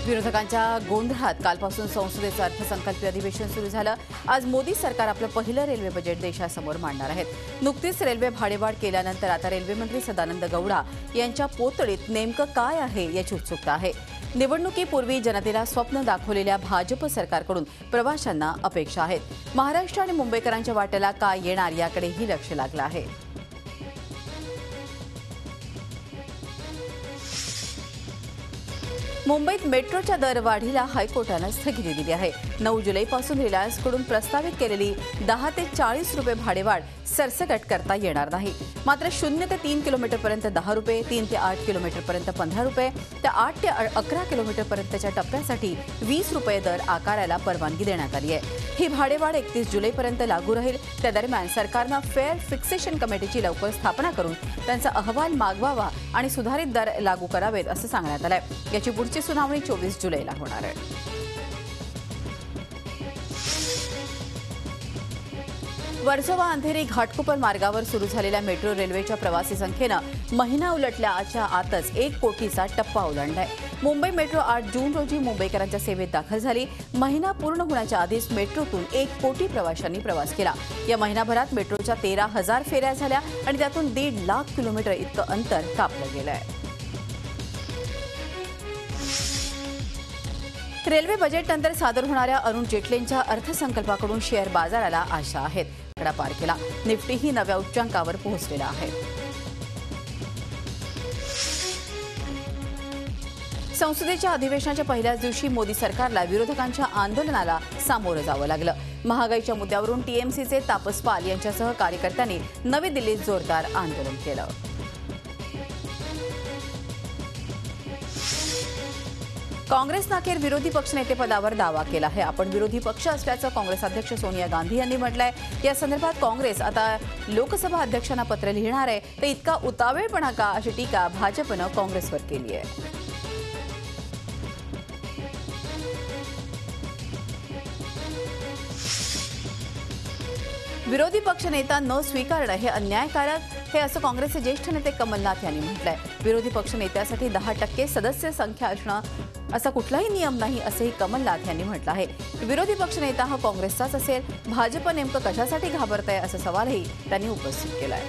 विरोधकांच्या गोंधळात कालपासून संसदेचं अर्थसंकल्पीय अधिवेशन सुरू झालं। आज मोदी सरकार आपलं पहिलं रेल्वे बजेट देशासमोर मांडणार आहेत। नुकतीच रेल्वे भाडेवाढ केल्यानंतर आता रेल्वे मंत्री सदानंद गौडा यांच्या पोतडीत नेमकं काय आहे याची उत्सुकता आहे। निवडणुकीपूर्वी जनतेला स्वप्न दाखवलेल्या भाजप सरकारकडून प्रवाशांना अपेक्षा आहेत। महाराष्ट्र आणि मुंबईकरांच्या वाट्याला काय येणार याकडेही लक्ष लागलं आहे। मुंबईत मेट्रोच्या दरवाढीला हायकोर्टानं स्थगिती दिली आहे। 9 जुलैपासून रिलायन्सकडून प्रस्तावित केलेली 10 ते 40 रुपये भाडेवाढ सरसकट करता येणार नाही। मात्र 0 ते 3 किलोमीटरपर्यंत 10 रुपये, 3 ते 8 किलोमीटरपर्यंत 15 रुपये, तर 8 ते 11 किलोमीटरपर्यंतच्या टप्प्यासाठी 20 रुपये दर आकारायला परवानगी देण्यात आली आहे। ही भाडेवाढ 31 जुलैपर्यंत लागू राहील। त्या दरम्यान सरकारनं फेअर फिक्सेशन कमिटीची लवकर स्थापना करून त्यांचा अहवाल मागवावा आणि सुधारित दर लागू करावेत असं सांगण्यात आलंय। याची पुढची सुनावणी 24 जुलैला होणार आहे। वर्सोवा अंधेरी घाटकोपर मार्गावर सुरू झालेल्या मेट्रो रेल्वेच्या प्रवासी संख्येनं महिना उलटल्याच्या आतच 1 कोटीचा टप्पा ओलांडलाय। मुंबई मेट्रो 8 जून रोजी मुंबईकरांच्या सेवेत दाखल झाली। महिना पूर्ण होण्याच्या आधीच मेट्रोतून 1 कोटी प्रवाशांनी प्रवास केला। या महिनाभरात मेट्रोच्या 13,000 फेऱ्या झाल्या आणि त्यातून 1.5 लाख किलोमीटर इतकं अंतर कापलं गेलंय। रेल्वे बजेटनंतर सादर होणाऱ्या अरुण जेटलींच्या अर्थसंकल्पाकडून शेअर बाजाराला आशा आहेत। आकडा पार केला। निफ्टीही नव्या उच्चांकावर पोहोचलेला आहे। संसदेच्या अधिवेशनाच्या पहिल्याच दिवशी मोदी सरकारला विरोधकांच्या आंदोलनाला सामोरं जावं लागलं। महागाईच्या मुद्द्यावरून टीएमसीचे तापस पाल यांच्यासह कार्यकर्त्यांनी नवी दिल्लीत जोरदार आंदोलन केलं। काँग्रेसनं अखेर विरोधी पक्षनेतेपदावर दावा केला आहे। आपण विरोधी पक्ष असल्याचं काँग्रेस अध्यक्ष सोनिया गांधी यांनी म्हटलंय। या संदर्भात काँग्रेस आता लोकसभा अध्यक्षांना पत्र लिहिणार आहे। तर इतका उतावळेपणा का अशी टीका भाजपनं काँग्रेसवर केली आहे। विरोधी पक्षनेता न स्वीकारणं हे अन्यायकारक हे असं काँग्रेसचे ज्येष्ठ नेते कमलनाथ यांनी म्हटलंय। विरोधी पक्षनेत्यासाठी 10% सदस्य संख्या असणं असा कुठलाही नियम नाही असंही कमलनाथ यांनी म्हटलं आहे। विरोधी पक्षनेता हा काँग्रेसचाच असेल, भाजप नेमकं कशासाठी घाबरतंय असा सवालही त्यांनी उपस्थित केलाय।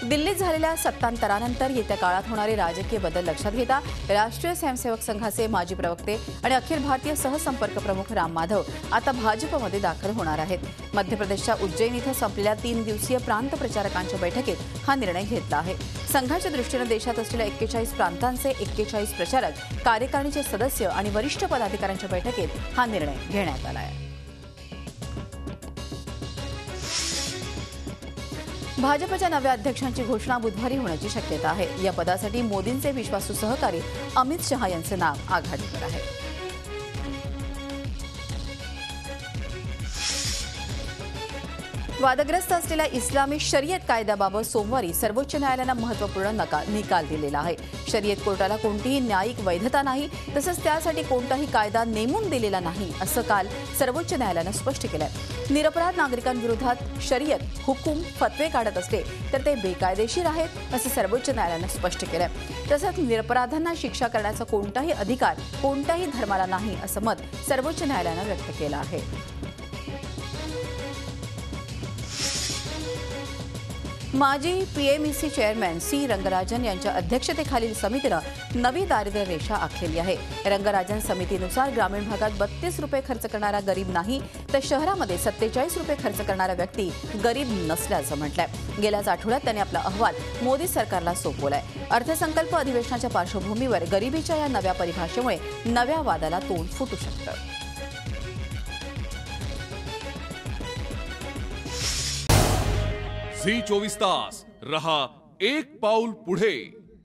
दिल्लीत झालेल्या सत्तांतरानंतर येत्या काळात होणारे राजकीय बदल लक्षात घेता राष्ट्रीय स्वयंसेवक संघाचे माजी प्रवक्ते आणि अखिल भारतीय सहसंपर्क प्रमुख राम माधव आता भाजपमध्ये दाखल होणार आहेत। मध्य प्रदेशच्या उज्जैन इथं संपलेल्या 3 दिवसीय प्रांत प्रचारकांच्या बैठकीत हा निर्णय घेतला आहे। संघाच्या दृष्टीनं देशात असलेल्या 41 प्रांतांचे 41 प्रचारक, कार्यकारिणीचे सदस्य आणि वरिष्ठ पदाधिकाऱ्यांच्या बैठकीत हा निर्णय घेण्यात आला आहे। भाजपच्या नव्या अध्यक्षांची घोषणा बुधवारी होण्याची शक्यता आहे। या पदासाठी मोदींचे विश्वासू सहकारी अमित शहा यांचे नाव आघाडीवर आहे। वादग्रस्त असलेल्या इस्लामी शरीयत कायद्याबाबत सोमवारी सर्वोच्च न्यायालयानं महत्त्वपूर्ण निकाल दिलेला आहे। शरीयत कोर्टाला कोणतीही न्यायिक वैधता नाही, तसंच त्यासाठी कोणताही कायदा नेमून दिलेला नाही असं काल सर्वोच्च न्यायालयानं स्पष्ट केलंय। निरपराध नागरिकांविरोधात शरीयत हुकूम फतवे काढत असले तर ते बेकायदेशीर आहेत असं सर्वोच्च न्यायालयानं स्पष्ट केलंय। तसंच निरपराधांना शिक्षा करण्याचा कोणताही अधिकार कोणत्याही धर्माला नाही असं मत सर्वोच्च न्यायालयानं व्यक्त केलं आहे। माजी पीएमईसी चेअरमॅन सी रंगराजन यांच्या अध्यक्षतेखालील समितीनं नवी दारिद्र्य रेषा आखलेली आहे। रंगराजन समितीनुसार ग्रामीण भागात 32 रुपये खर्च करणारा गरीब नाही, तर शहरामध्ये 47 रुपये खर्च करणारा व्यक्ती गरीब नसल्याचं म्हटलंय। गेल्याच आठवड्यात त्यांनी आपला अहवाल मोदी सरकारला सोपवलाय। अर्थसंकल्प अधिवेशनाच्या पार्श्वभूमीवर गरिबीच्या या नव्या परिभाषेमुळे नव्या वादाला तोंड फुटू शकतं। झी 24 तास रहा एक पाऊल पुढे।